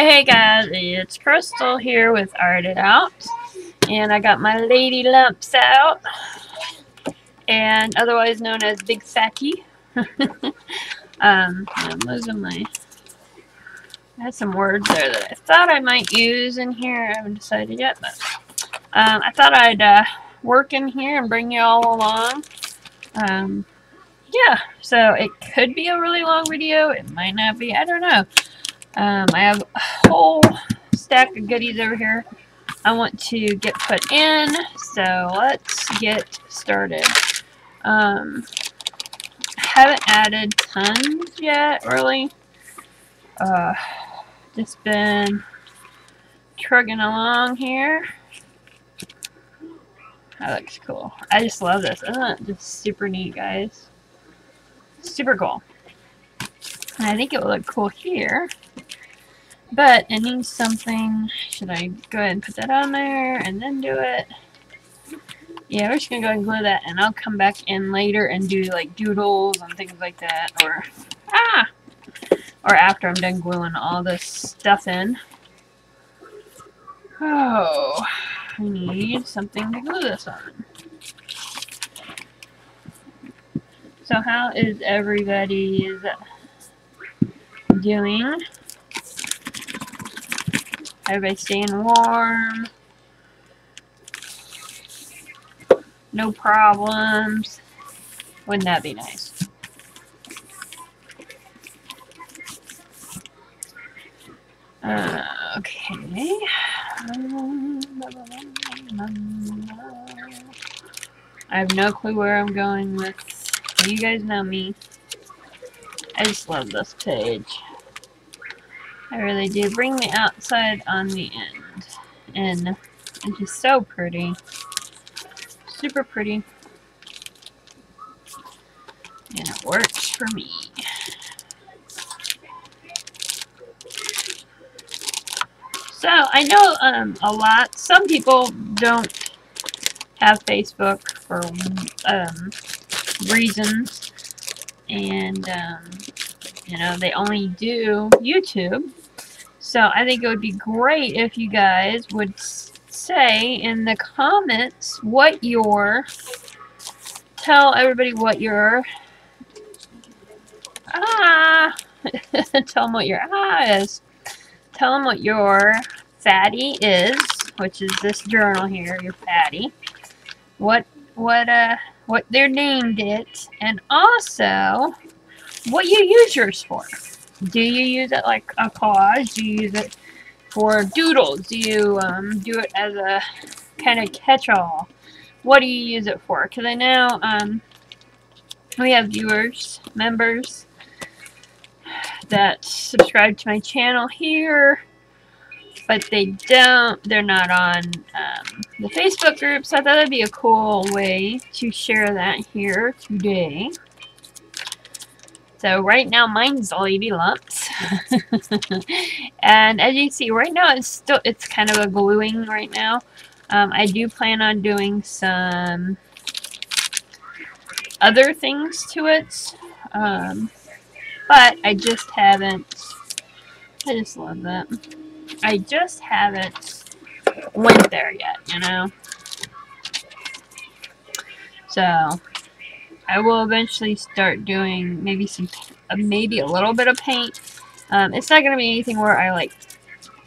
Hey guys, it's Crystal here with Art It Out, and I got my lady lumps out, and otherwise known as Big Sacky. Those are my. I had some words there that I thought I might use in here. I haven't decided yet, but I thought I'd work in here and bring you all along. Yeah, so it could be a really long video. It might not be. I don't know. I have a whole stack of goodies over here I want to get put in, so let's get started. I haven't added tons yet, really. Just been trugging along here. That looks cool. I just love this. Isn't it just super neat, guys? Super cool. And I think it will look cool here. But it needs something. Should I go ahead and put that on there and then do it? Yeah, we're just gonna go ahead and glue that, and I'll come back in later and do like doodles and things like that, or after I'm done gluing all this stuff in. Oh, I need something to glue this on. So how is everybody's doing? Everybody staying warm? No problems? Wouldn't that be nice? Okay. I have no clue where I'm going with. You guys know me. I just love this page. I really do. Bring the outside on the end. And it's just so pretty. Super pretty. And it works for me. So, I know some people don't have Facebook for reasons. And, you know, they only do YouTube. So I think it would be great if you guys would say in the comments tell everybody what your tell them what your is. Tell them what your fatty is, which is this journal here, your fatty. What they're named it, and also what you use yours for. Do you use it like a collage? Do you use it for doodles? Do you do it as a kind of catch-all? What do you use it for? Because I know we have members that subscribe to my channel here, but they're not on the Facebook group, so I thought that'd be a cool way to share that here today. So right now mine's Lady Lumps. And as you see right now it's kind of a gluing right now. I do plan on doing some other things to it. But I just haven't. I just love that. I just haven't went there yet, you know. So I will eventually start doing maybe a little bit of paint. It's not gonna be anything where I like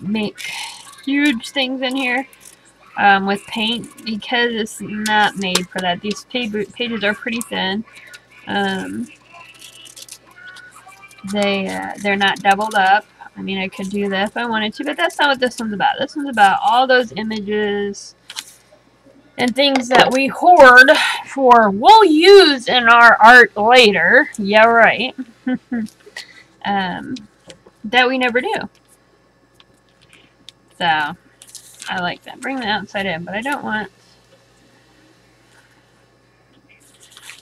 make huge things in here with paint, because it's not made for that. These pages are pretty thin. They're not doubled up. I mean, I could do that if I wanted to, but that's not what this one's about. This one's about all those images and things that we hoard we'll use in our art later. Yeah, right. That we never do. So, I like that. Bring the outside in, but I don't want...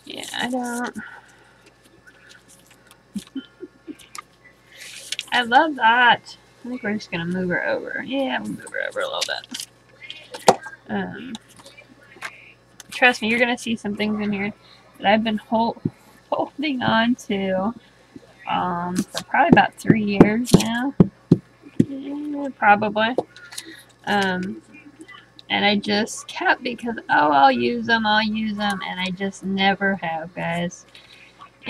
Yeah, I don't... I love that. I think we're just going to move her over. Yeah, we'll move her over a little bit. Trust me, you're going to see some things in here that I've been holding on to for probably about 3 years now. Probably. And I just kept because, oh, I'll use them, and I just never have, guys.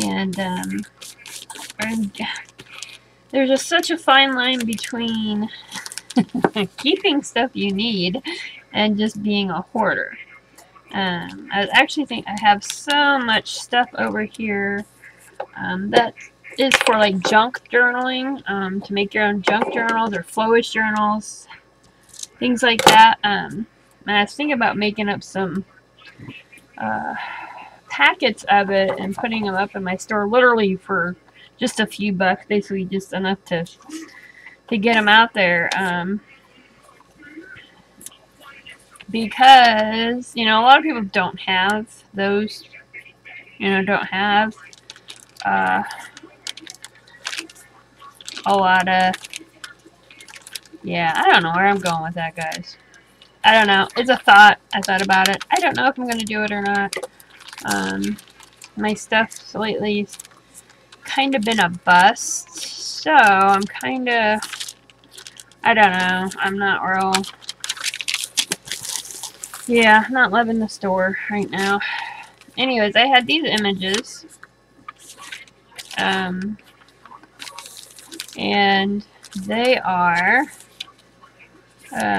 And there's just such a fine line between keeping stuff you need and just being a hoarder. I actually think I have so much stuff over here that is for like junk journaling, to make your own junk journals or flowish journals, things like that. And I was thinking about making up some packets of it and putting them up in my store, literally for just a few bucks, basically just enough to get them out there. Because, you know, a lot of people don't have those, you know, don't have a lot of, yeah, I don't know where I'm going with that, guys. I don't know. It's a thought. I thought about it. I don't know if I'm going to do it or not. My stuff lately kind of been a bust, so I'm kind of, I don't know. I'm not real, yeah, not loving the store right now. Anyways, I had these images, and they are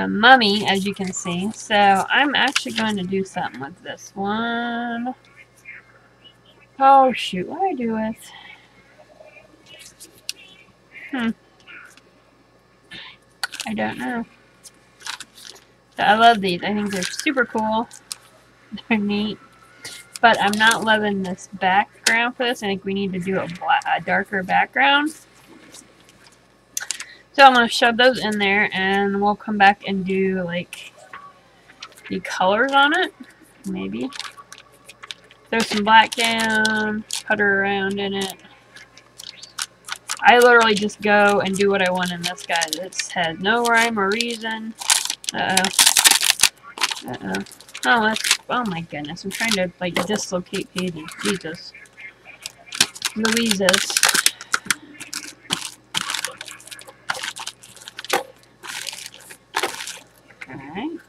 mummy, as you can see. So I'm actually going to do something with this one. Oh shoot, what do I do with? I don't know. So I love these. I think they're super cool. They're neat. But I'm not loving this background for this. I think we need to do a darker background. So I'm going to shove those in there, and we'll come back and do like the colors on it. Maybe. Throw some black down, putter around in it. I literally just go and do what I want in this guy. This has no rhyme or reason. Oh my goodness. I'm trying to like dislocate pages. Jesus. Louises. Alright.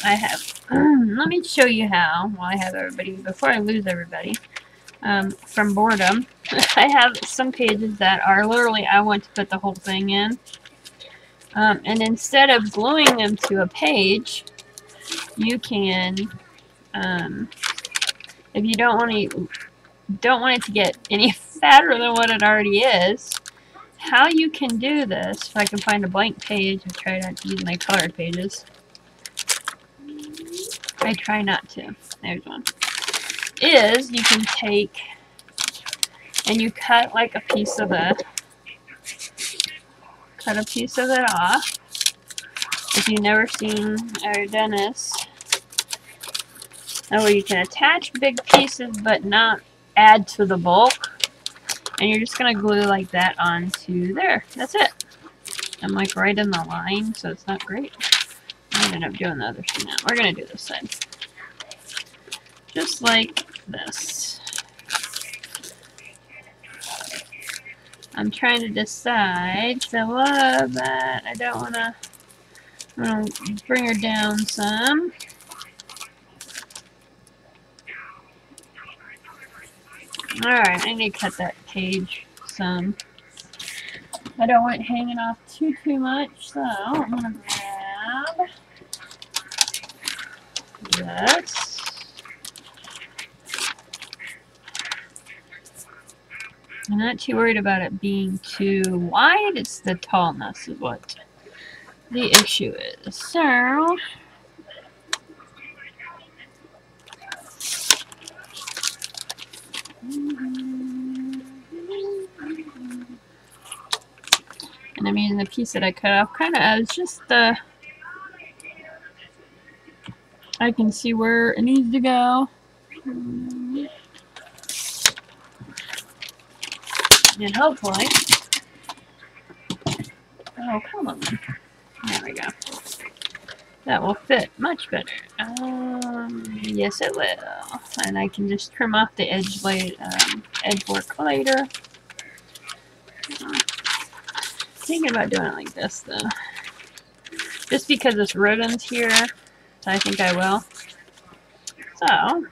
I have, let me show you how, while I have everybody, before I lose everybody, from boredom. I have some pages that are literally, I want to put the whole thing in. And instead of gluing them to a page, you can, if you don't want it to get any fatter than what it already is, how you can do this, if I can find a blank page, I try not to use my colored pages. I try not to. There's one. Is you can take and you cut like a piece of it. Cut a piece of it off. If you've never seen or done this, that way you can attach big pieces but not add to the bulk. And you're just gonna glue like that onto there. That's it. I'm like right in the line, so it's not great. I ended up doing the other side now. We're gonna do this side. Just like this. I'm trying to decide, so love that. I don't wanna, I'm gonna bring her down some. Alright, I need to cut that page some. I don't want it hanging off too much, so I'm gonna grab this. I'm not too worried about it being too wide, it's the tallness is what the issue is. So, and I'm using the piece that I cut off kind of as just I can see where it needs to go. And hopefully, oh come on, there we go. That will fit much better. Yes it will. And I can just trim off the edge work later. thinking about doing it like this, though. Just because this ribbon's here, so I think I will. So,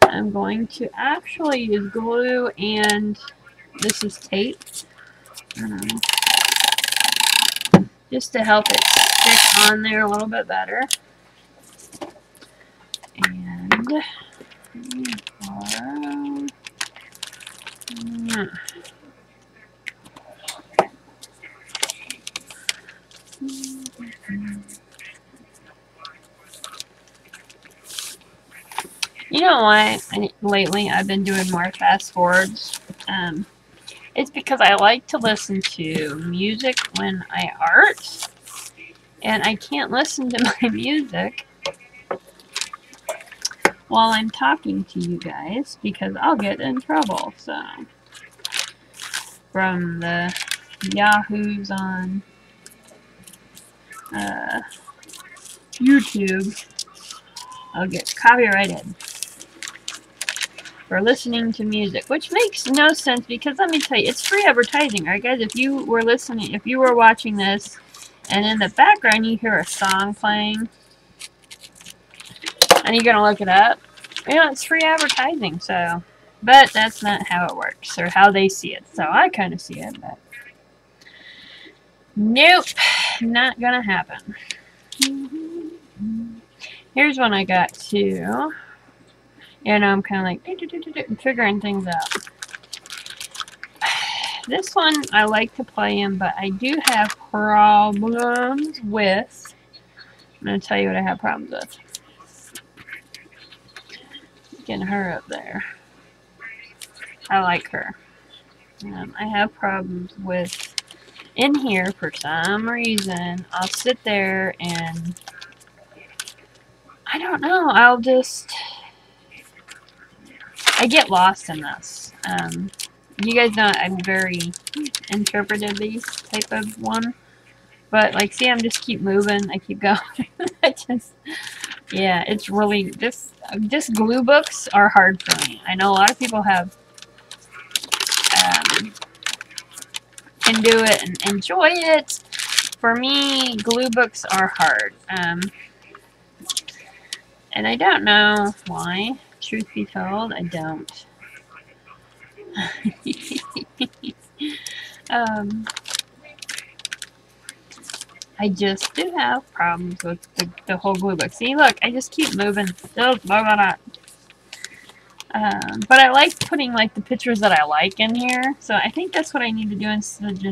I'm going to actually use glue and this is tape. Just to help it stick on there a little bit better. And you know why lately I've been doing more fast forwards? It's because I like to listen to music when I art, and I can't listen to my music while I'm talking to you guys because I'll get in trouble. So, from the yahoos on YouTube, I'll get copyrighted for listening to music, which makes no sense because let me tell you, it's free advertising, right, guys? If you were listening, if you were watching this, and in the background you hear a song playing, and you're gonna look it up, you know, it's free advertising. So, but that's not how it works or how they see it. So I kind of see it, but nope, not gonna happen. Here's one I got too. You know, I'm kind of like figuring things out. This one I like to play in, but I do have problems with. I'm going to tell you what I have problems with. Getting her up there. I like her. I have problems with in here for some reason. I'll sit there and I don't know. I get lost in this. You guys know I'm very interpretive these type of one. But like, see, I'm just keep moving. I keep going. Yeah, it's really just glue books are hard for me. I know a lot of people have can do it and enjoy it. For me, glue books are hard. And I don't know why. Truth be told, I don't. I just do have problems with the whole glue book. See, look, I just keep moving. Still moving on. But I like putting like the pictures that I like in here. So I think that's what I need to do instead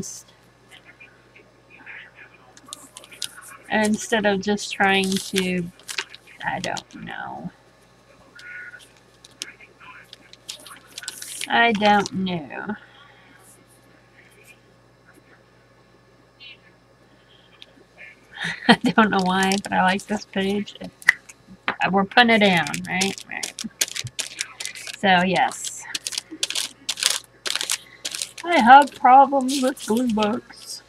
of just trying to, I don't know. I don't know. I don't know why, but I like this page. We're putting it down, right? Right. So, yes. I have problems with glue books.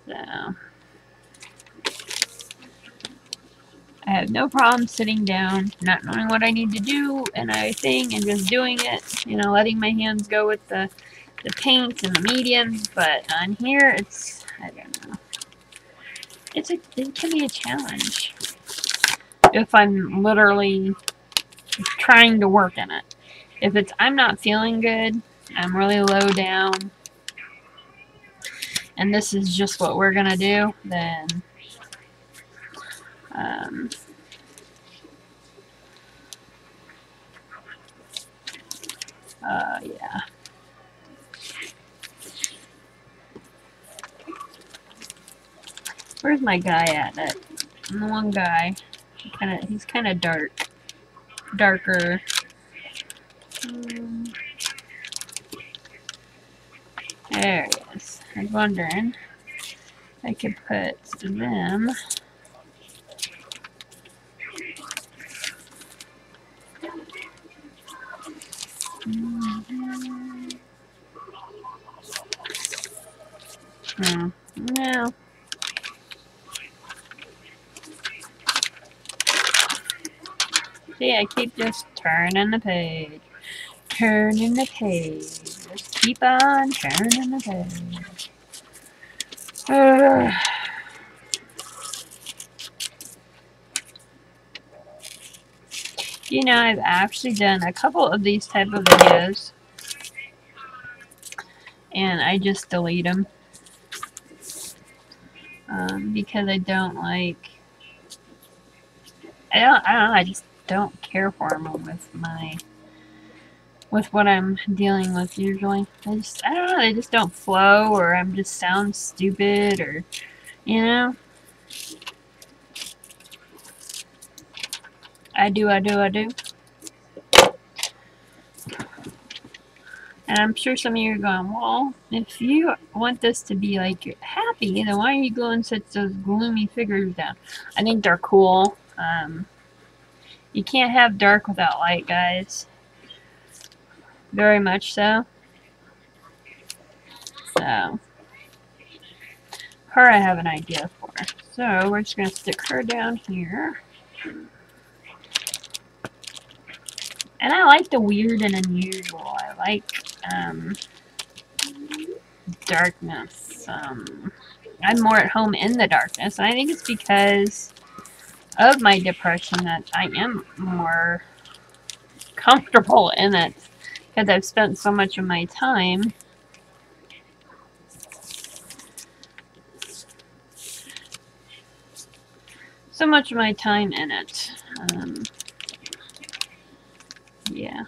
So, I have no problem sitting down, not knowing what I need to do and everything, and just doing it. You know, letting my hands go with the paints and the mediums. But on here, it's, I don't know. It can be a challenge if I'm literally trying to work in it. If it's I'm not feeling good, I'm really low down, and this is just what we're gonna do, then yeah. Where's my guy at? The one guy. He's kind of darker. There he is. I was wondering if I could put them. No. See, I keep just turning the page. Turning the page. Just keep on turning the page. You know, I've actually done a couple of these type of videos, and I just delete them because I don't like. I don't know. I just don't care for them with what I'm dealing with usually. I don't know. They just don't flow, or I'm just sound stupid, or you know. I do. And I'm sure some of you are going, well, if you want this to be like you're happy, then why are you gluing such those gloomy figures down? I think they're cool. You can't have dark without light, guys. Very much so. So, her I have an idea for. So, we're just going to stick her down here. And I like the weird and unusual. I like darkness. I'm more at home in the darkness. And I think it's because of my depression that I am more comfortable in it. Because I've spent so much of my time in it. Yeah.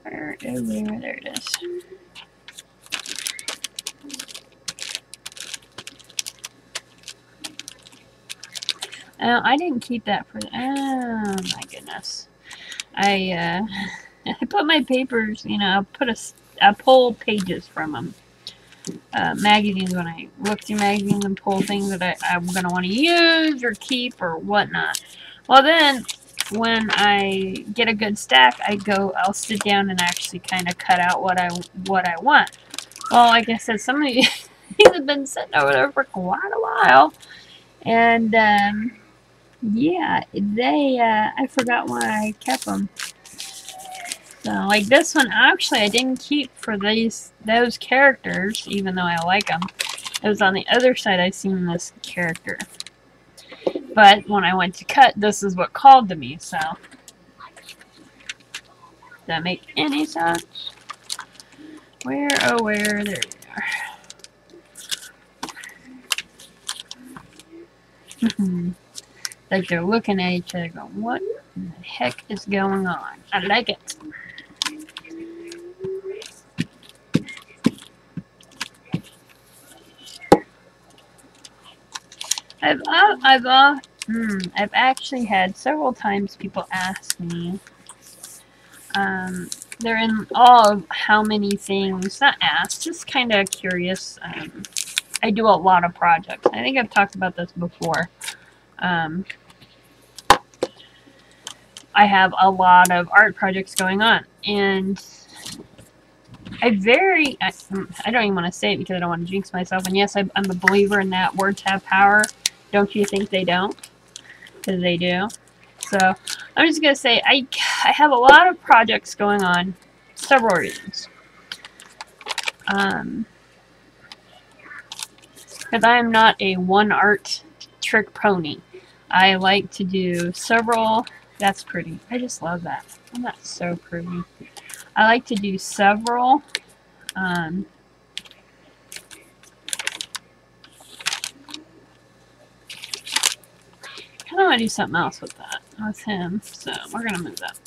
Where there it is. I didn't keep that for. Oh my goodness! I put my papers. You know, I pull pages from them. Magazines, when I look through magazines and pull things that I'm gonna want to use or keep or whatnot. Well, then when I get a good stack, I'll sit down and actually kind of cut out what I want. Well, like I said, some of these have been sitting over there for quite a while, and yeah, I forgot why I kept them. So, like this one, actually, I didn't keep for those characters, even though I like them. It was on the other side I seen this character. But when I went to cut, this is what called to me, so. Does that make any sense? Where, oh where, there we are. Like they're looking at each other going, what the heck is going on? I like it. I've actually had several times people ask me, they're in awe of how many things, not asked, just kind of curious. I do a lot of projects. I think I've talked about this before. I have a lot of art projects going on, and I don't even want to say it because I don't want to jinx myself, and yes, I'm a believer in that words have power. Don't you think they don't? Because they do. So, I'm just going to say, I have a lot of projects going on. Several reasons. Because I am not a one art trick pony. I like to do several. That's pretty. I just love that. Oh, that's so pretty. I like to do several. I kind of want to do something else with that, with him, so we're going to move that.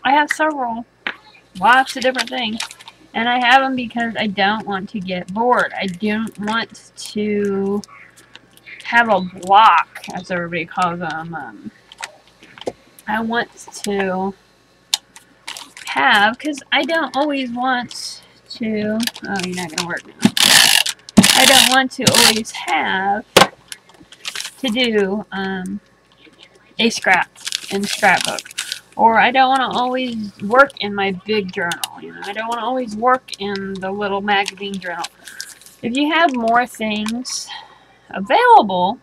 I have lots of different things, and I have them because I don't want to get bored. I don't want to have a block, as everybody calls them. I want to have, because I don't always want to, oh, you're not going to work now. I don't want to always have to do a scrapbook. Or I don't want to always work in my big journal. You know, I don't want to always work in the little magazine journal. if you have more things available,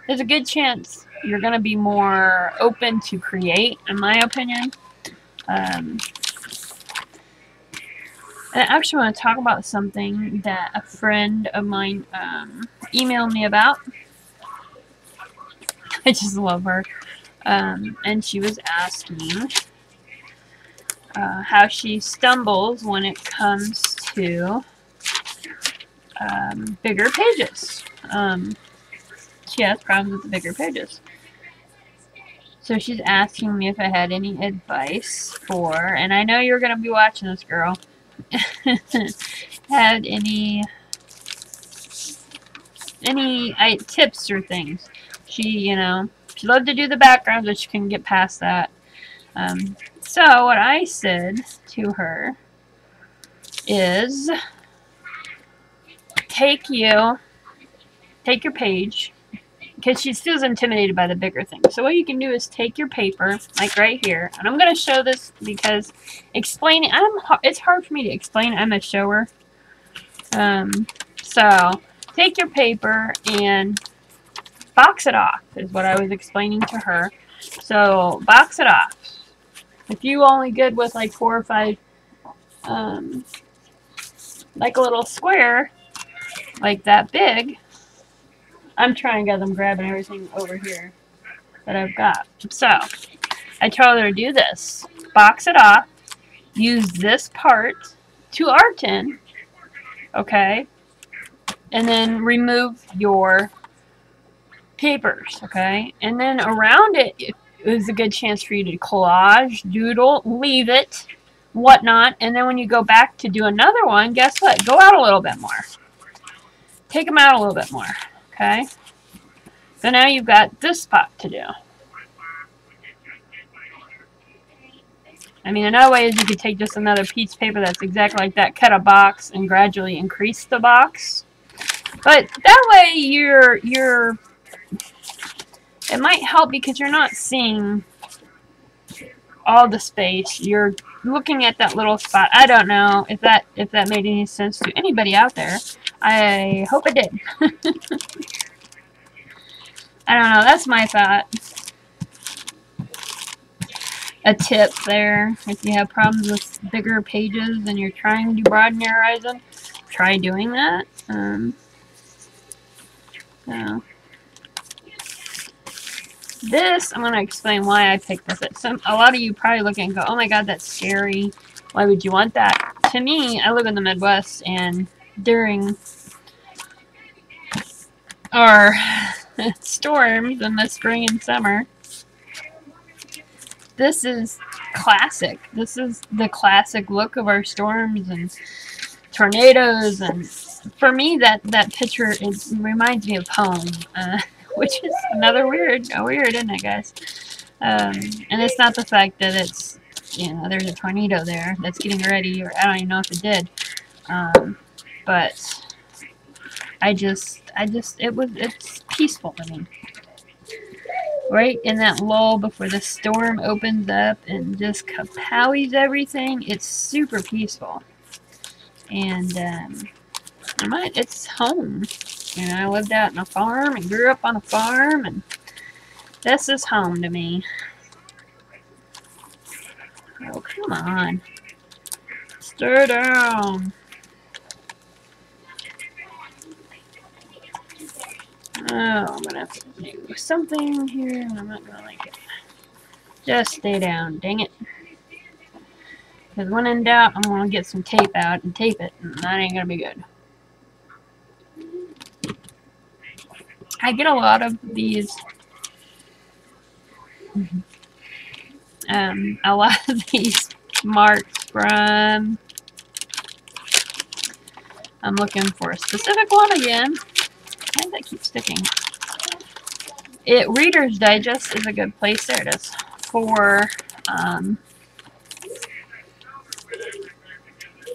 there's a good chance you're going to be more open to create, in my opinion. And I actually want to talk about something that a friend of mine emailed me about. I just love her. And she was asking how she stumbles when it comes to bigger pages. She has problems with the bigger pages. So she's asking me if I had any advice for, and I know you're going to be watching this, girl. Had any tips or things. She loved to do the backgrounds, but she couldn't get past that. So what I said to her is take your page, because she feels intimidated by the bigger thing. So what you can do is take your paper, like right here, and I'm going to show this because explaining, it's hard for me to explain. I'm a shower. So take your paper and box it off, is what I was explaining to her. So box it off. If you only good with like 4 or 5, like a little square, like that big, I'm trying to get them grabbing everything over here that I've got. So I told her to do this. Box it off. Use this part to art in. Okay? And then remove your papers. Okay? And then around it is a good chance for you to collage, doodle, leave it, whatnot. And then when you go back to do another one, guess what? Go out a little bit more. Take them out a little bit more. Okay? So now you've got this spot to do. I mean, another way is you could take just another piece of paper that's exactly like that, cut a box, and gradually increase the box. But that way it might help because you're not seeing all the space. You're looking at that little spot. I don't know if that made any sense to anybody out there. I hope it did. I don't know. That's my thought. A tip there, if you have problems with bigger pages and you're trying to broaden your horizon, try doing that. This, I'm going to explain why I picked this. A lot of you probably look and go, oh my god, that's scary. Why would you want that? To me, I live in the Midwest, and during our storms in the spring and summer, this is classic. This is the classic look of our storms and tornadoes, and for me, that picture reminds me of home, which is another weird, isn't it, guys? And it's not the fact that it's, there's a tornado there that's getting ready, or I don't even know if it did, but it's peaceful to me. Right in that lull before the storm opens up and just kapowies everything, it's super peaceful. And it's home. I lived out on a farm and grew up on a farm, and this is home to me. Oh, come on. Stir down. Oh, I'm gonna have to do something here, and I'm not gonna like it. Just stay down, dang it. Because when in doubt, I'm gonna get some tape out and tape it, and that ain't gonna be good. I get a lot of these, marks from, I'm looking for a specific one again. Why does that keep sticking? Reader's Digest is a good place. There it is.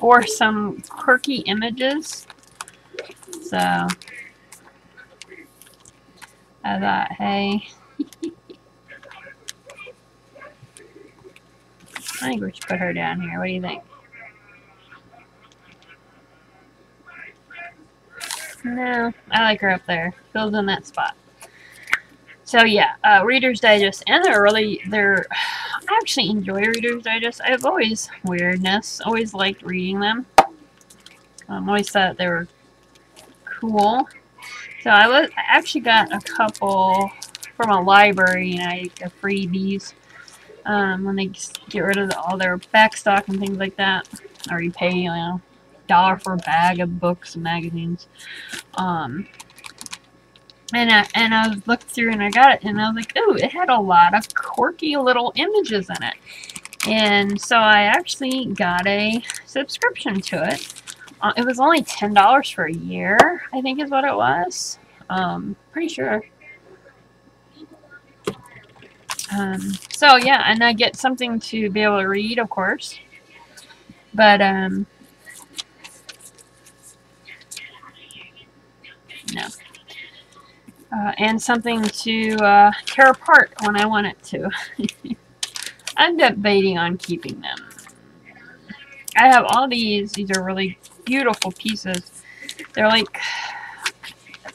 For some quirky images. So I thought, hey, I think we should put her down here. What do you think? No, I like her up there. Phil's in that spot. So yeah, Reader's Digest, and they're. I actually enjoy Reader's Digest. I've always always liked reading them. Always thought they were cool. So I actually got a couple from a library, you know, the freebies. When they get rid of all their back stock and things like that, or you pay, you know, $1 for a bag of books and magazines. And I looked through and I got it, and I was like, ooh, it had a lot of quirky little images in it. And so I actually got a subscription to it. It was only $10 for a year, I think is what it was. Pretty sure. So yeah, and I get something to be able to read, of course. But, no. And something to tear apart when I want it to. I'm debating on keeping them. I have all these. These are really beautiful pieces. They're like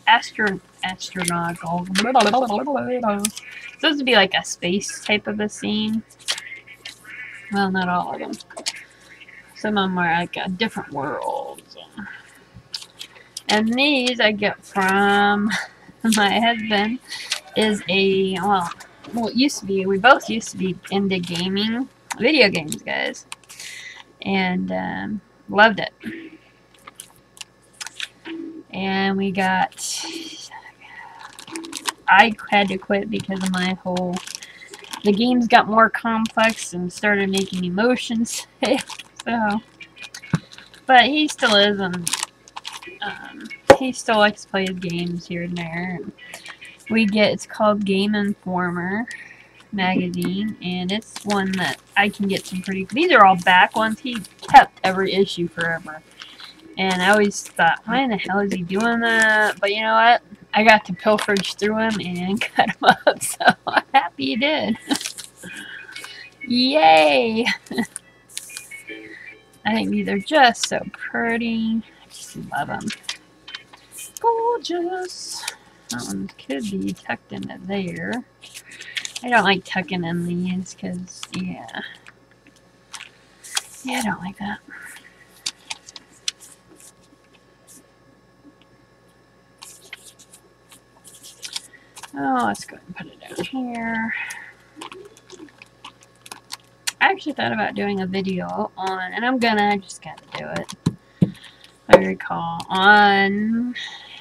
astronautical. Supposed to be like a space type of a scene. Well, not all of them. Some of them are like a different worlds. And these I get from my husband. Is a well, it used to be. We both used to be into gaming, video games, guys, and loved it. And we got. I had to quit because of my whole. The games got more complex and started making me motion sick. So, but he still is, and he still likes to play his games here and there. It's called Game Informer magazine, and it's one that I can get some pretty. These are all back ones. He kept every issue forever, and I always thought, why in the hell is he doing that? But you know what? I got to pilferage through him and cut him up, so I'm happy he did. Yay! I think these are just so pretty. I just love them. Gorgeous. That one could be tucked into there. I don't like tucking in these because, yeah. Yeah, I don't like that. Oh, let's go ahead and put it down here. I actually thought about doing a video on, and I just gotta do it. I recall on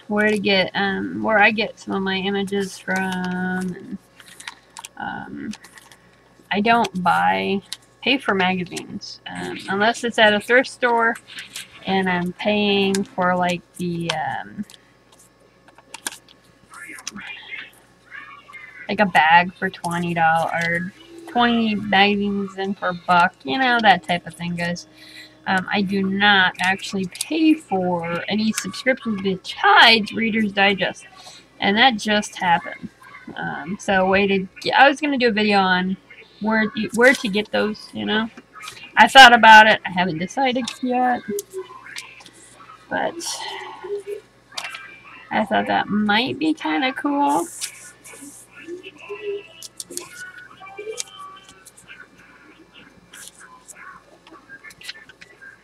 where to get, where I get some of my images from. And, I don't pay for magazines, unless it's at a thrift store, and I'm paying for like the, like a bag for $20, or 20 magazines in for $1, you know, that type of thing, guys. I do not actually pay for any subscriptions besides Reader's Digest, and that just happened. So I was gonna do a video on where to get those, you know. I thought about it. I haven't decided yet, but I thought that might be kind of cool.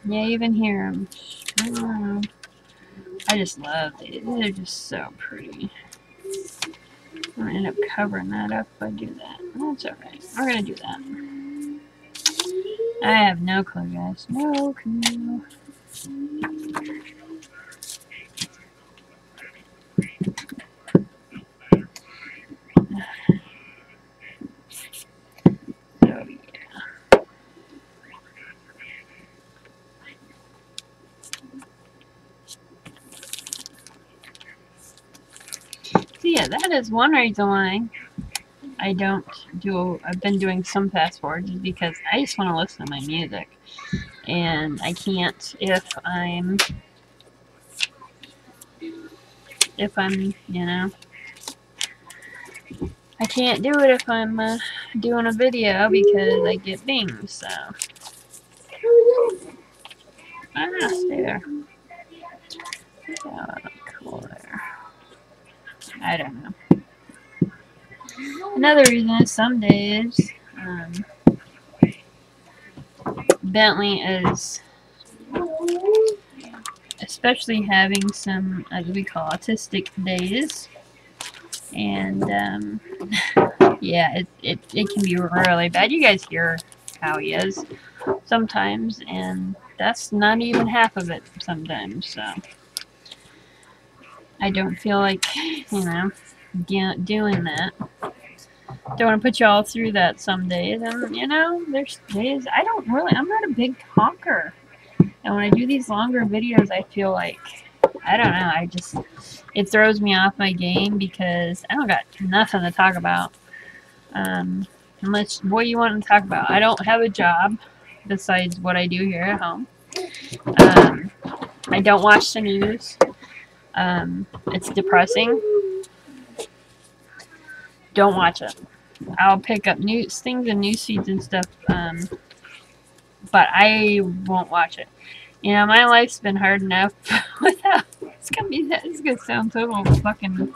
Yeah, you even hear them. I just love these. They're just so pretty. I'm going to end up covering that up if I do that. That's alright. We're going to do that. I have no clue, guys. No clue. Yeah, that is one reason why I've been doing some fast forwards, is because I just want to listen to my music. And I can't if I'm, you know, I can't do it if I'm doing a video because I get binged, so. Stay there. Yeah, cool. Or I don't know. Another reason is some days Bentley is, especially having some, as we call, autistic days. And yeah, it can be really bad. You guys hear how he is sometimes, and that's not even half of it sometimes. So I don't feel like, doing that. Don't want to put y'all through that some days. And, there's days I'm not a big talker. And when I do these longer videos, I feel like, I don't know, it throws me off my game because I don't got nothing to talk about. Unless, what you want to talk about? I don't have a job besides what I do here at home. I don't watch the news. It's depressing. Don't watch it. I'll pick up things and news feeds and stuff, but I won't watch it. My life's been hard enough without. It's gonna sound total fucking,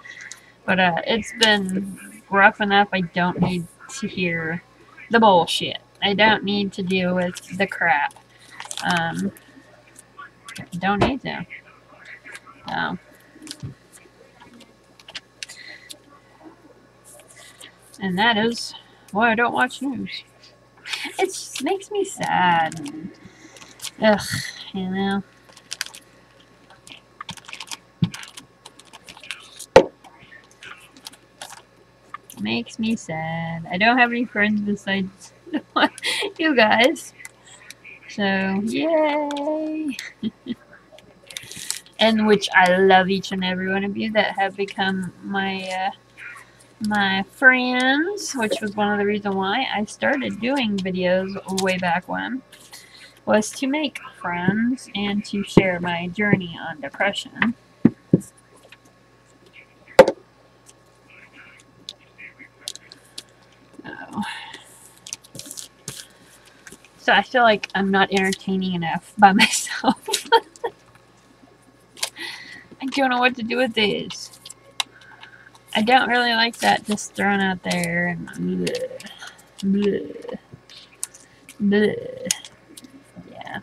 but it's been rough enough. I don't need to hear the bullshit. I don't need to deal with the crap. Don't need to. No. And that is why I don't watch news. It just makes me sad. Ugh, Makes me sad. I don't have any friends besides you guys. So, yay! And which I love each and every one of you that have become my friends, which was one of the reasons why I started doing videos way back when, was to make friends and to share my journey on depression. Oh. So I feel like I'm not entertaining enough by myself. I don't know what to do with these. I don't really like that just thrown out there and bleh, bleh, bleh. Yeah.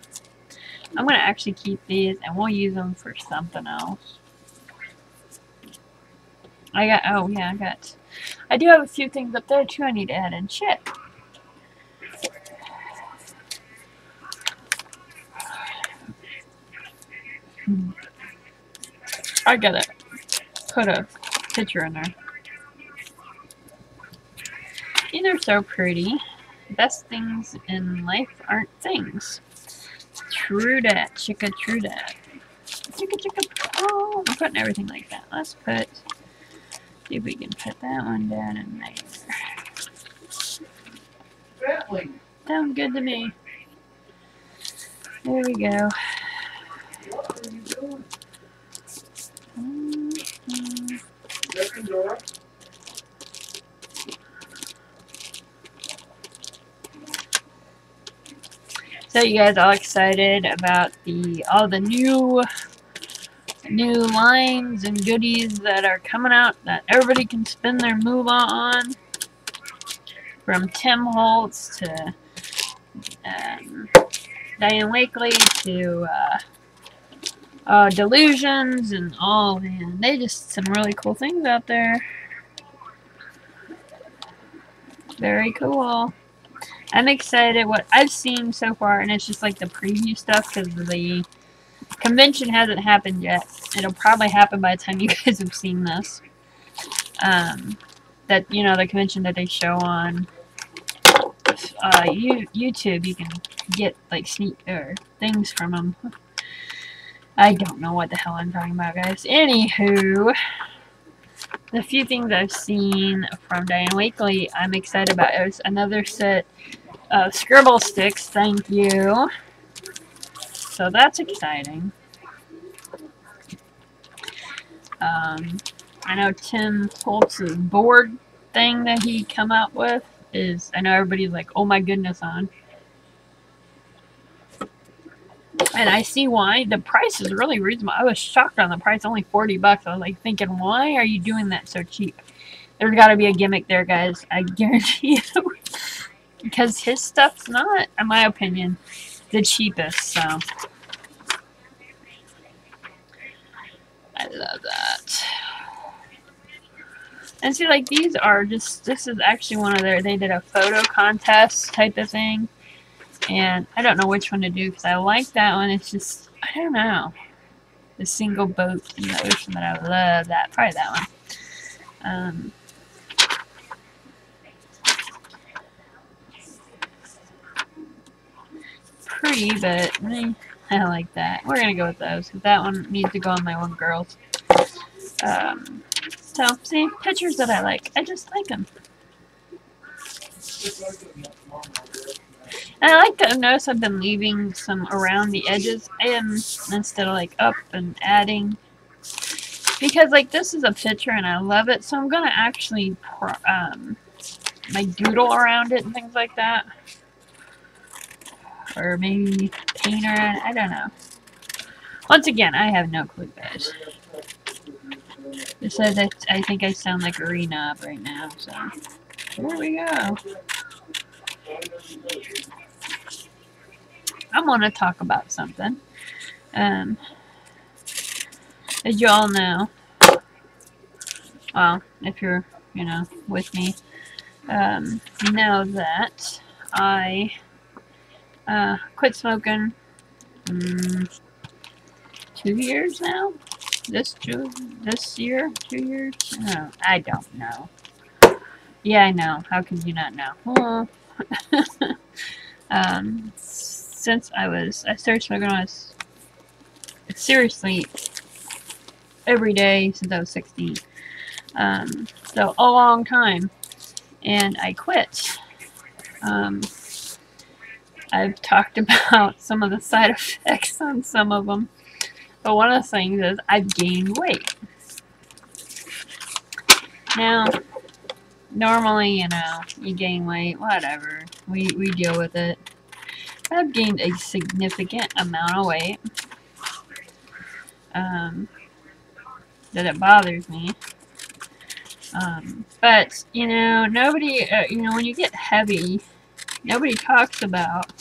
I'm gonna actually keep these and we'll use them for something else. I do have a few things up there too I need to add in. Shit. I gotta put a picture in there. These are so pretty. Best things in life aren't things. True dat, chicka, true dat. Chicka, chicka. Oh, I'm putting everything like that. Let's see if we can put that one down in there. Sounds good to me. There we go. What are you doing? So you guys all excited about all the new lines and goodies that are coming out that everybody can spend their moolah on? From Tim Holtz to Diane Wakely to Delusions and all, man. They just some really cool things out there. Very cool. I'm excited what I've seen so far, and it's just like the preview stuff because the convention hasn't happened yet. It'll probably happen by the time you guys have seen this. That, the convention that they show on YouTube, you can get like sneak or things from them. I don't know what the hell I'm talking about, guys. Anywho, the few things I've seen from Diane Wakely, I'm excited about. There's another set of scribble sticks, thank you. So that's exciting. I know Tim Holtz's board thing that he come out with is, I know everybody's like, oh my goodness on. And I see why. The price is really reasonable. I was shocked on the price, only 40 bucks. I was like thinking, why are you doing that so cheap? There's got to be a gimmick there, guys. I guarantee you. Because his stuff's not, in my opinion, the cheapest, so. I love that. And see, like, these are just, this is actually one of their, they did a photo contest type of thing. And I don't know which one to do because I like that one. It's just, I don't know. The single boat in the ocean that I love. That, probably that one. Pretty, but I like that. We're going to go with those because that one needs to go on my one girls. So, see, pictures that I like. I just like them. And I like to notice I've been leaving some around the edges instead of like up and adding. Because like this is a picture and I love it, so I'm going to actually like doodle around it and things like that. Or maybe paint around it. I don't know. Once again, I have no clue, guys. It says that I think I sound like a re-knob right now, so here we go. I want to talk about something. As you all know, well, if you're, you know, with me, know that I quit smoking 2 years now. This year, 2 years? No, I don't know. Yeah, I know. How could you not know? Well, since I started smoking when I was seriously every day since I was 16. So a long time, and I quit. I've talked about some of the side effects on some of them, but one of the things is I've gained weight. Now, normally, you know, you gain weight, whatever. We deal with it. I've gained a significant amount of weight. That it bothers me. But, you know, nobody, you know, when you get heavy, nobody talks about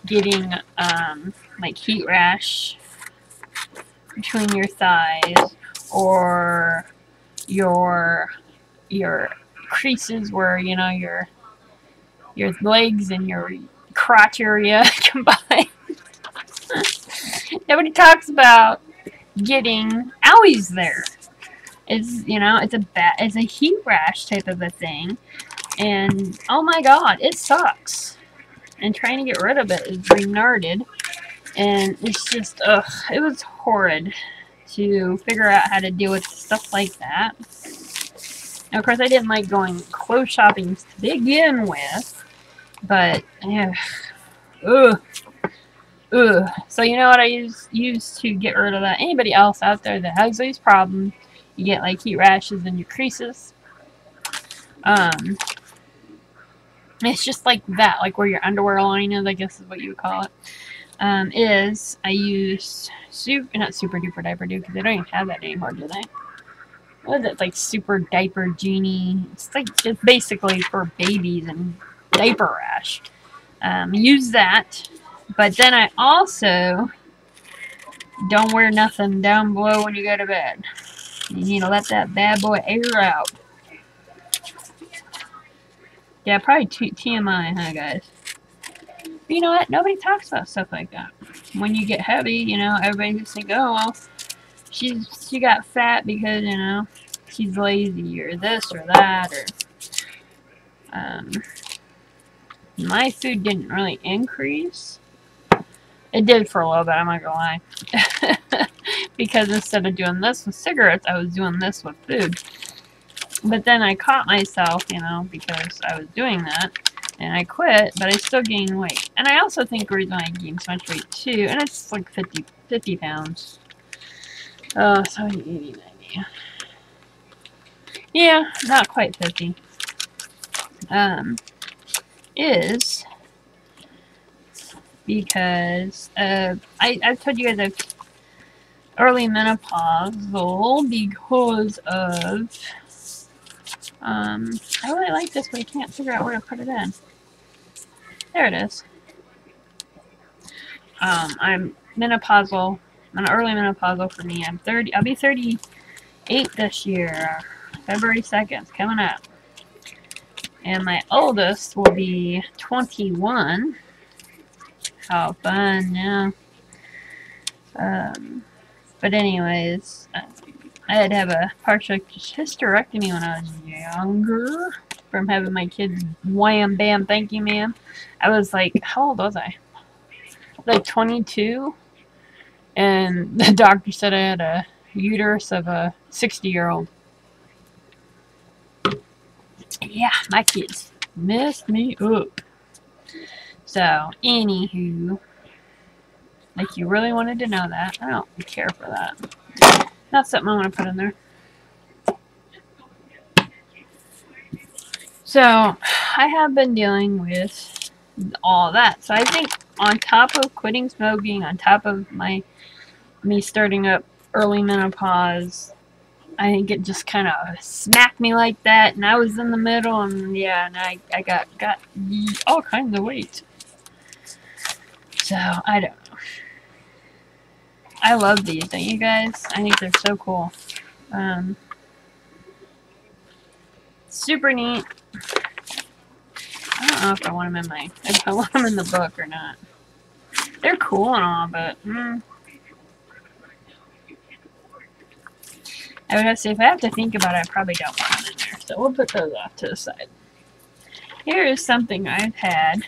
getting, like heat rash between your thighs or your creases where, you know, your legs and your crotch area combine. Nobody talks about getting owies there. It's, you know, it's a heat rash type of a thing, and oh my god, it sucks. And trying to get rid of it is renarded, and it's just, ugh, it was horrid to figure out how to deal with stuff like that. Now, of course, I didn't like going clothes shopping to begin with, but, ugh. So you know what I use to get rid of that? Anybody else out there that has these problems, you get like heat rashes in your creases. It's just like that, like where your underwear line is, I guess is what you would call it. Is I use not Super Duper Diaper Dude, because they don't even have that anymore, do they? What is it, like Super Diaper Genie? It's like, it's basically for babies and diaper rash. Use that. But then I also don't wear nothing down below when you go to bed. You need to let that bad boy air out. Yeah, probably TMI, huh, guys? But you know what? Nobody talks about stuff like that. When you get heavy, you know, everybody just think, oh, well, she got fat because, you know, she's lazy or this or that, or, my food didn't really increase. It did for a little bit, I'm not gonna lie. Because instead of doing this with cigarettes, I was doing this with food. But then I caught myself, you know, because I was doing that, and I quit, but I still gained weight. And I also think the reason I gained so much weight too, and it's like 50 pounds. Oh, 70, 80, 90. Yeah, not quite 50. Is because I've told you guys I've early menopausal because of I really like this, but I can't figure out where to put it in. There it is. I'm menopausal. I'm early menopausal for me. I'm 30. I'll be 38 this year. February 2nd, coming up. And my oldest will be 21. How fun, yeah. But anyways, I had to have a partial hysterectomy when I was younger from having my kids wham bam, thank you ma'am. I was like, how old was I? Like 22, and the doctor said I had a uterus of a 60-year-old. Yeah, my kids messed me up. So, anywho, like you really wanted to know that. I don't care for that. Not something I want to put in there. So, I have been dealing with all that. So I think on top of quitting smoking, on top of me starting up early menopause, I think it just kind of smacked me like that, and I was in the middle, and yeah, and I got all kinds of weight. So, I don't know. I love these, don't you guys? I think they're so cool. Super neat. I don't know if I want them in if I want them in the book or not. They're cool and all, but I would have to say, if I have to think about it, I probably don't want them in there. So we'll put those off to the side. Here is something I've had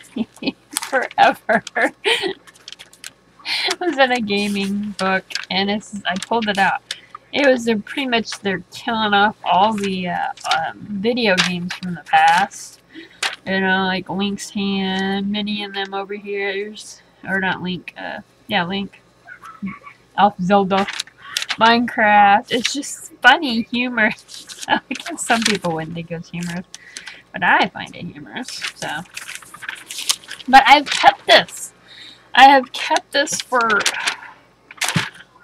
forever. It was in a gaming book, and I pulled it out. It was pretty much they're killing off all the video games from the past. You know, like Link's Hand, Minnie and them over here, or not Link, yeah, Link, Elf Zelda, Minecraft. It's just funny humor. I guess some people wouldn't think it's humorous, but I find it humorous. So, but I've kept this. I have kept this for,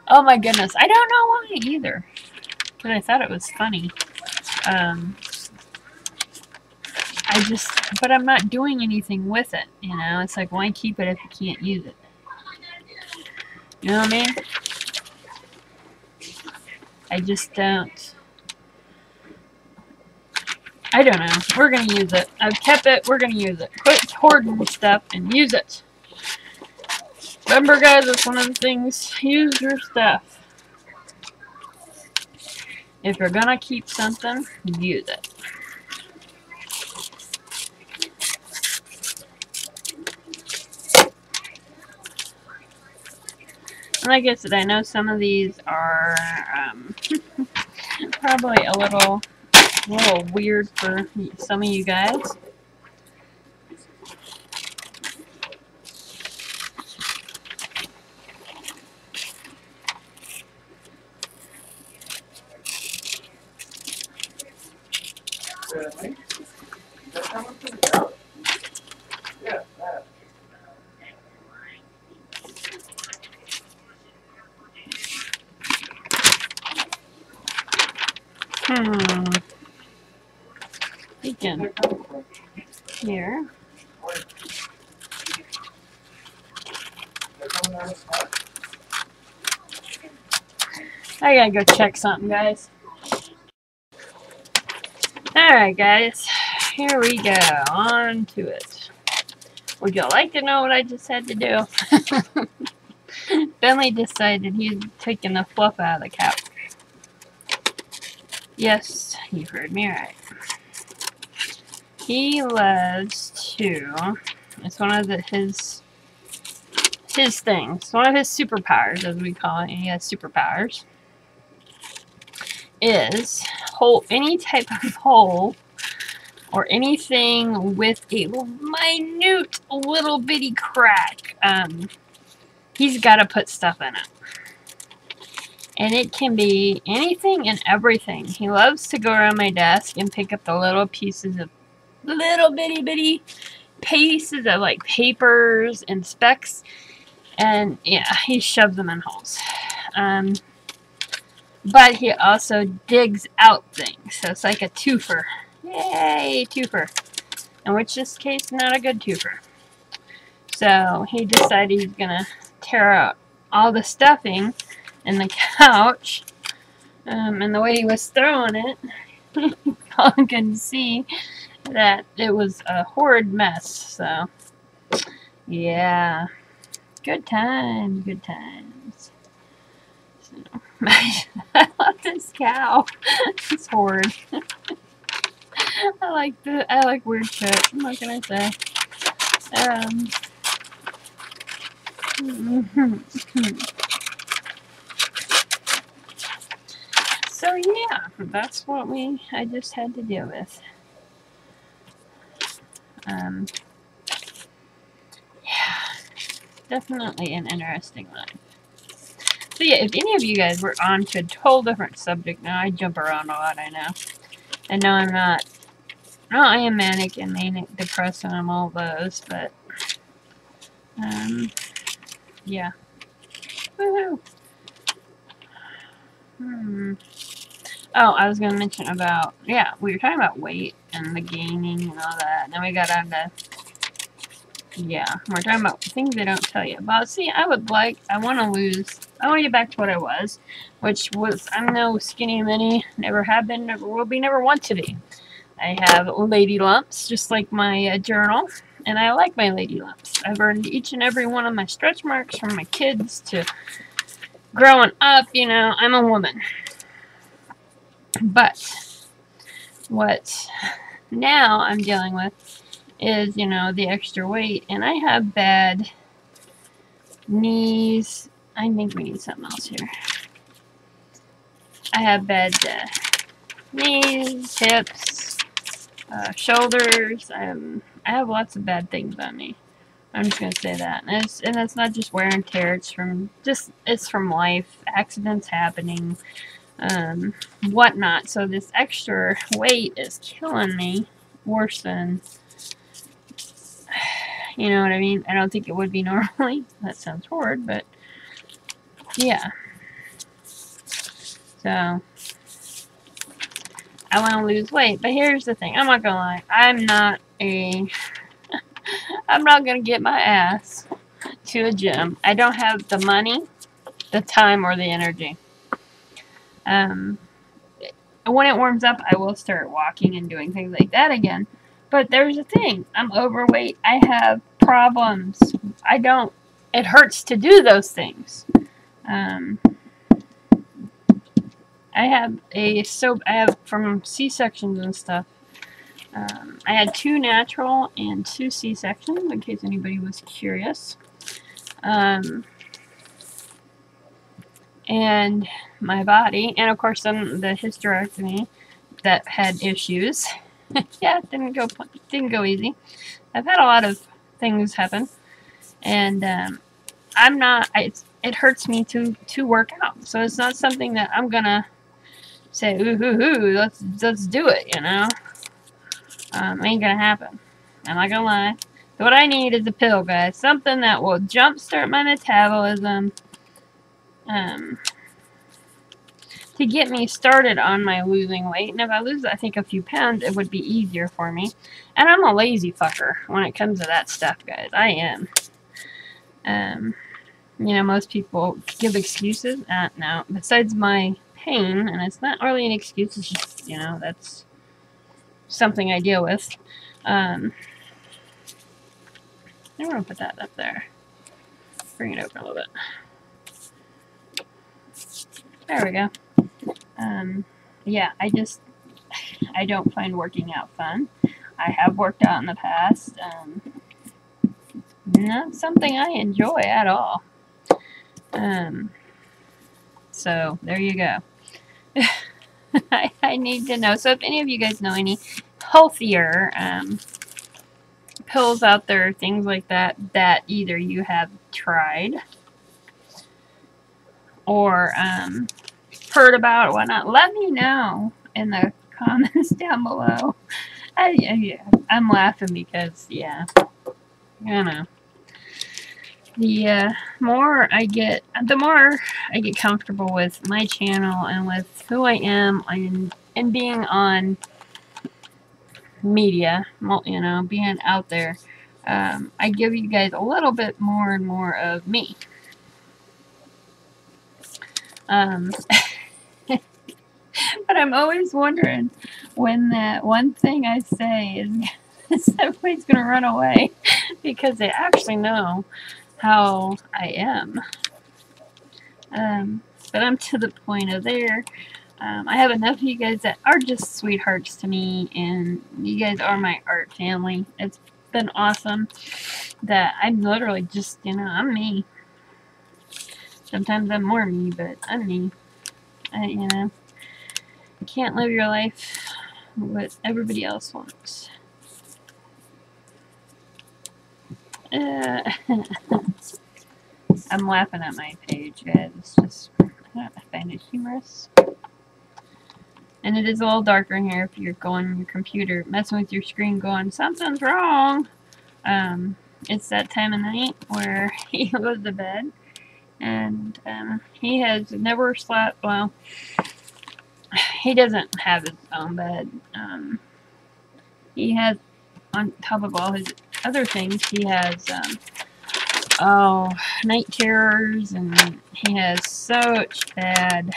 oh my goodness, I don't know why either, because I thought it was funny. But I'm not doing anything with it, you know? It's like, why keep it if you can't use it? You know what I mean? I just don't. I don't know. We're gonna use it. I've kept it. We're gonna use it. Quit hoarding stuff and use it. Remember, guys, it's one of the things. Use your stuff. If you're gonna keep something, use it. Like I said, I know some of these are probably a little weird for some of you guys. Thinking here. I gotta go check something, guys. Alright, guys. Here we go. On to it. Would you like to know what I just had to do? Bentley decided he's taking the fluff out of the couch. Yes, you heard me right. He loves to. It's one of his things. One of his superpowers, as we call it. And he has superpowers. Is any type of hole or anything with a minute little bitty crack. He's got to put stuff in it. And it can be anything and everything. He loves to go around my desk and pick up the little pieces of little bitty pieces of like papers and specs, and yeah, he shoves them in holes. But he also digs out things, so it's like a twofer. Yay, twofer. In which this case, not a good twofer. So he decided he's gonna tear out all the stuffing in the couch. And the way he was throwing it, you probably couldn't see that it was a horrid mess. So, yeah. Good times, good times. So, I love this cow. It's horrid. I like weird shit. What can I say? So yeah, that's what I just had to deal with. Yeah, definitely an interesting life. So yeah, if any of you guys were on to a whole different subject, now I jump around a lot, I know. And no, I'm not. No, I am manic and manic depressed and I'm all those, but yeah. Woohoo! Oh, I was gonna mention about, yeah, we were talking about weight and the gaining and all that, and then we got on to, yeah, we're talking about things they don't tell you about. See, I want to get back to what I was, which was, I'm no skinny mini, never have been, never will be, never want to be. I have lady lumps, just like my journal, and I like my lady lumps. I've earned each and every one of my stretch marks from my kids to growing up, you know, I'm a woman. But what now I'm dealing with is, you know, the extra weight, and I have bad knees. I think we need something else here. I have bad knees, hips, shoulders. I have lots of bad things on me. I'm just gonna say that, and it's not just wear and tear. It's from life, accidents happening, whatnot. So this extra weight is killing me worse than, you know what I mean? I don't think it would be normally. That sounds horrid, but yeah. So I want to lose weight, but here's the thing. I'm not gonna lie. I'm not gonna get my ass to a gym. I don't have the money, the time, or the energy. When it warms up, I will start walking and doing things like that again. But there's a thing. I'm overweight. I have problems. It hurts to do those things. I have from C-sections and stuff. I had 2 natural and 2 C-sections, in case anybody was curious. And my body, and of course then the hysterectomy that had issues. Yeah, it didn't go easy. I've had a lot of things happen, and it hurts me to work out. So it's not something that I'm gonna say, ooh, let's do it, you know. Ain't gonna happen. I'm not gonna lie. What I need is a pill, guys. Something that will jumpstart my metabolism, to get me started on my losing weight. And if I lose, I think, a few pounds, it would be easier for me. And I'm a lazy fucker when it comes to that stuff, guys. I am. You know, most people give excuses. No. Besides my pain, and it's not really an excuse, it's just, you know, that's something I deal with. I'm going to put that up there. Bring it open a little bit. There we go. Yeah, I don't find working out fun. I have worked out in the past. Not something I enjoy at all. So, there you go. I need to know. So, if any of you guys know any healthier pills out there, things like that either you have tried or heard about or whatnot, let me know in the comments down below. I'm laughing because, yeah, you know. The more I get comfortable with my channel and with who I am and being on media, you know, being out there, I give you guys a little bit more and more of me. But I'm always wondering when that one thing I say is everybody's gonna run away because they actually know how I am. But I'm to the point of there. I have enough of you guys that are just sweethearts to me, and you guys are my art family. It's been awesome that I'm literally just, you know, I'm me. Sometimes I'm more me, but I'm me. You know, you can't live your life what everybody else wants. I'm laughing at my page, guys. It's just, I find it humorous. And it is a little darker in here if you're going on your computer, messing with your screen, going, something's wrong. It's that time of night where he goes to bed, and he has never slept. Well, he doesn't have his own bed. He has, on top of all his other things, he has night terrors, and he has such bad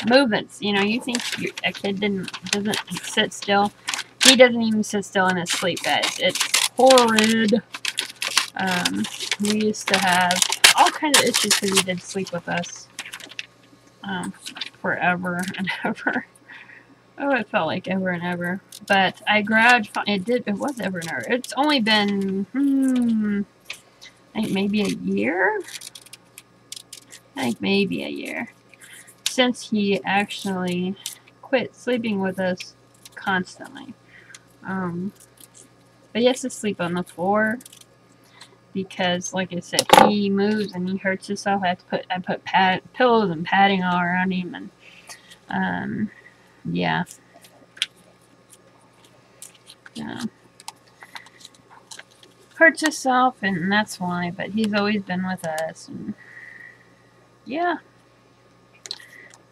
movements. You know, you think a kid doesn't sit still. He doesn't even sit still in his sleep, guys. It's horrid. We used to have all kinds of issues because he did sleep with us forever and ever. Oh, it felt like ever and ever. But I graduated. It was ever and ever. It's only been, I think maybe a year? I think maybe a year since he actually quit sleeping with us constantly. But he has to sleep on the floor because, like I said, he moves and he hurts himself. I put pillows and padding all around him, and yeah. Hurts himself, and that's why. But he's always been with us, and yeah,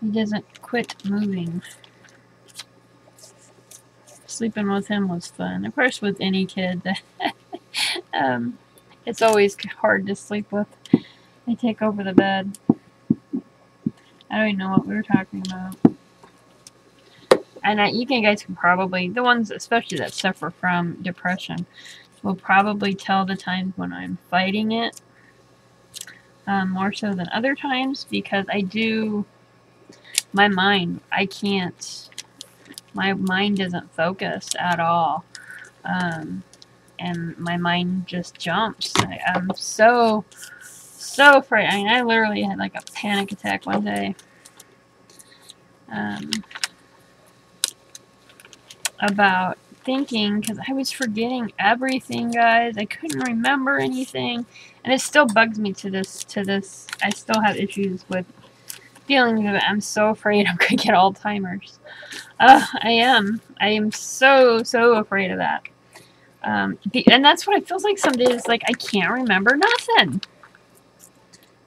he doesn't quit moving. Sleeping with him was fun. Of course, with any kid, it's always hard to sleep with. They take over the bed. I don't even know what we were talking about. And you guys can probably, the ones especially that suffer from depression, will probably tell the times when I'm fighting it more so than other times, because I do, my mind doesn't focus at all. And my mind just jumps. I'm so afraid. I mean, I literally had like a panic attack one day. About thinking, because I was forgetting everything, guys. I couldn't remember anything, and it still bugs me to this. I still have issues with feelings of it. I'm so afraid I'm gonna get Alzheimer's. I am so afraid of that. And that's what it feels like some days. Like I can't remember nothing,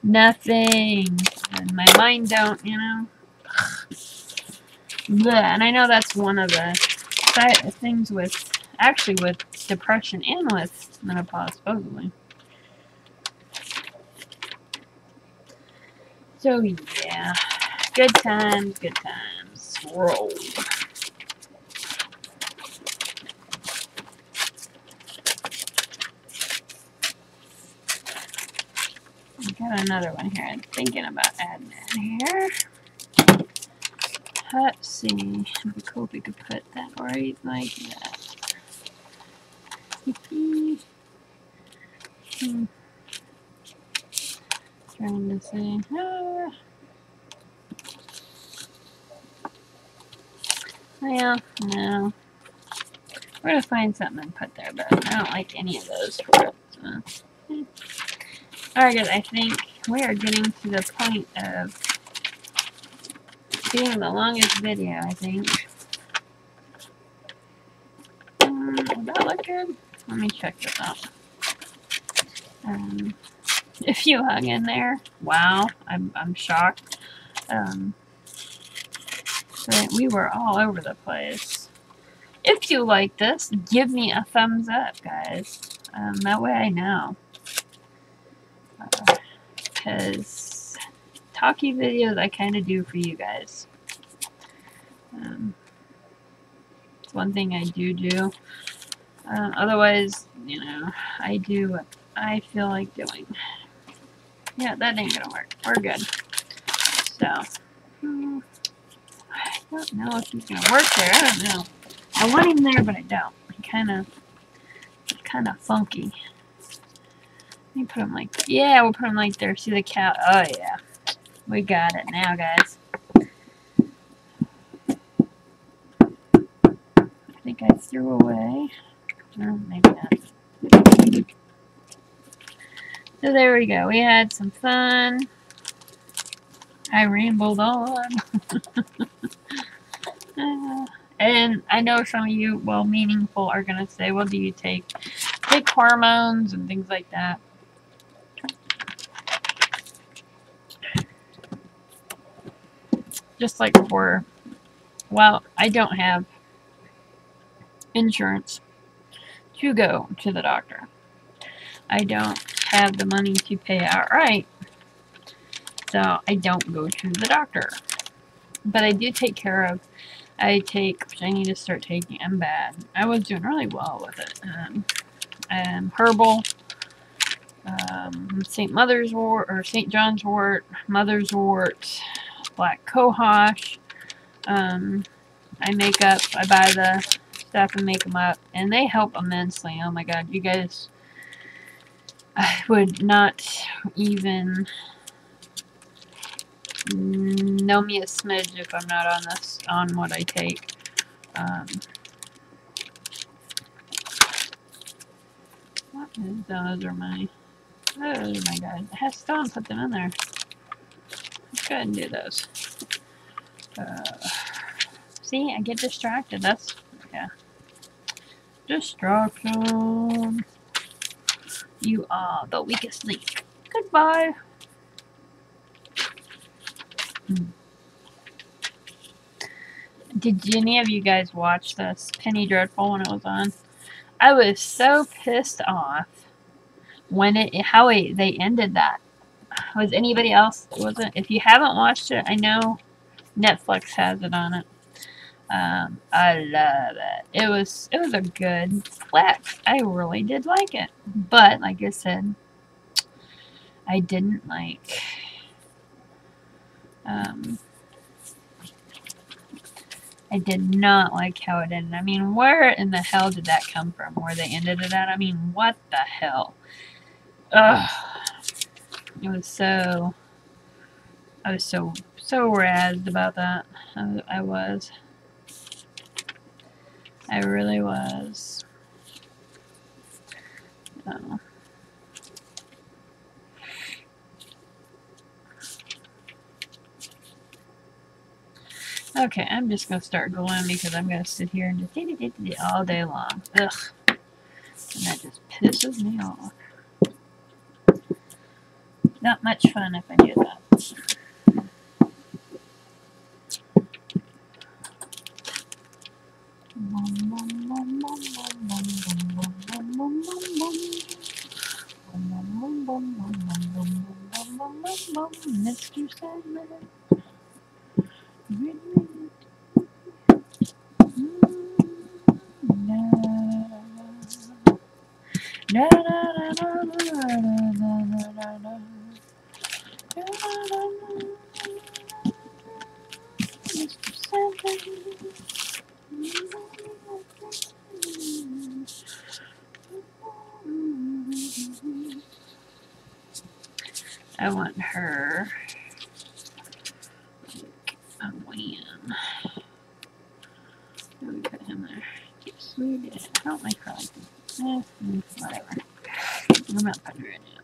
and my mind don't, you know. Blech. And I know that's one of the things with depression and with menopause, supposedly. So yeah, good times. Roll. Got another one here. I'm thinking about adding in here. Let's see. It'd be cool if we could put that right like that. Trying to see. Well, no. We're gonna find something and put there, but I don't like any of those for it. So. Alright, guys, I think we are getting to the point of being the longest video, I think. Would that look good? Let me check this out. If you hung in there, wow, I'm shocked. But we were all over the place. If you like this, give me a thumbs up, guys. That way I know. Because talkie videos I kind of do for you guys. It's one thing I do. Otherwise, you know, I do what I feel like doing. Yeah, that ain't gonna work. We're good. So, I don't know if he's gonna work there. I don't know. I want him there, but I don't. He kind of funky. Let me put him like, yeah, we'll put him like there. See the cow? Oh yeah, we got it now, guys. I think I threw away. Oh, maybe not. So there we go. We had some fun. I rambled on. And I know some of you, well, meaningful, are going to say, well, do you take hormones and things like that? Just like for, well, I don't have insurance to go to the doctor. I don't have the money to pay outright, so I don't go to the doctor. But I do take care of, which I need to start taking, I'm bad. I was doing really well with it. Herbal, St. Mother's wort, or St. John's wort, Mother's wort, black cohosh. I make up, I buy the stuff and make them up, and they help immensely. Oh my god, you guys, I would not even know me a smidge if I'm not on what I take. What is those are my guys. I have still put them in there. Let's go ahead and do those. See, I get distracted. That's, yeah. Distraction. You are the weakest link. Goodbye. Did any of you guys watch this Penny Dreadful when it was on? I was so pissed off when they ended that. Was anybody else? If you haven't watched it, I know Netflix has it on it. I love it. It was a good flex. I really did like it. But like I said, I didn't like I did not like how it ended. I mean, where in the hell did that come from? Where they ended it at? I mean, what the hell? Ugh. It was so... I was so razzed about that. I was. I really was. Oh. Okay, I'm just going to start going because I'm going to sit here and just all day long. Ugh. And that just pisses me off. Not much fun if I do that. Mr. Sandman. I want her a wham. Let me put him there. Sweet. I don't like her like this. Whatever. I'm not putting her in yet.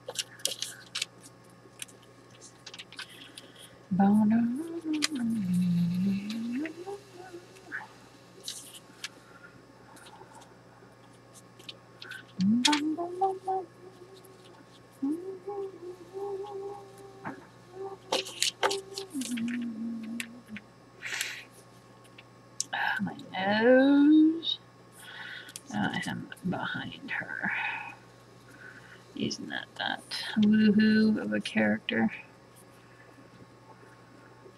woohoo of a character.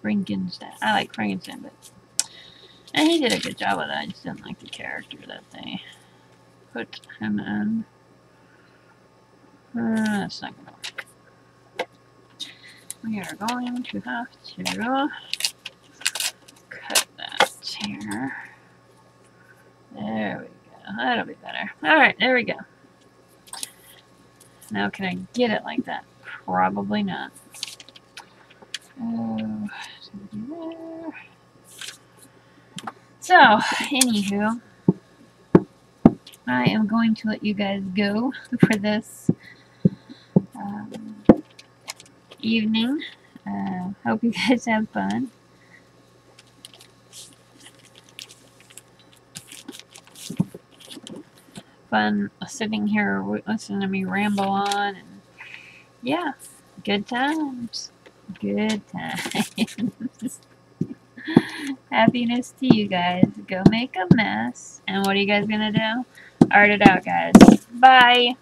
Frankenstein. I like Frankenstein, but and he did a good job with that. I just didn't like the character that they put him in. That's not gonna work. We are going to have to cut that here. There we go. That'll be better. Alright, there we go. Now can I get it like that? Probably not. Oh, there. So, anywho, I am going to let you guys go for this evening. Hope you guys have fun. Fun sitting here listening to me ramble on, and yeah, good times. Good times. Happiness to you guys. Go make a mess. And what are you guys gonna do? Art it out, guys. Bye.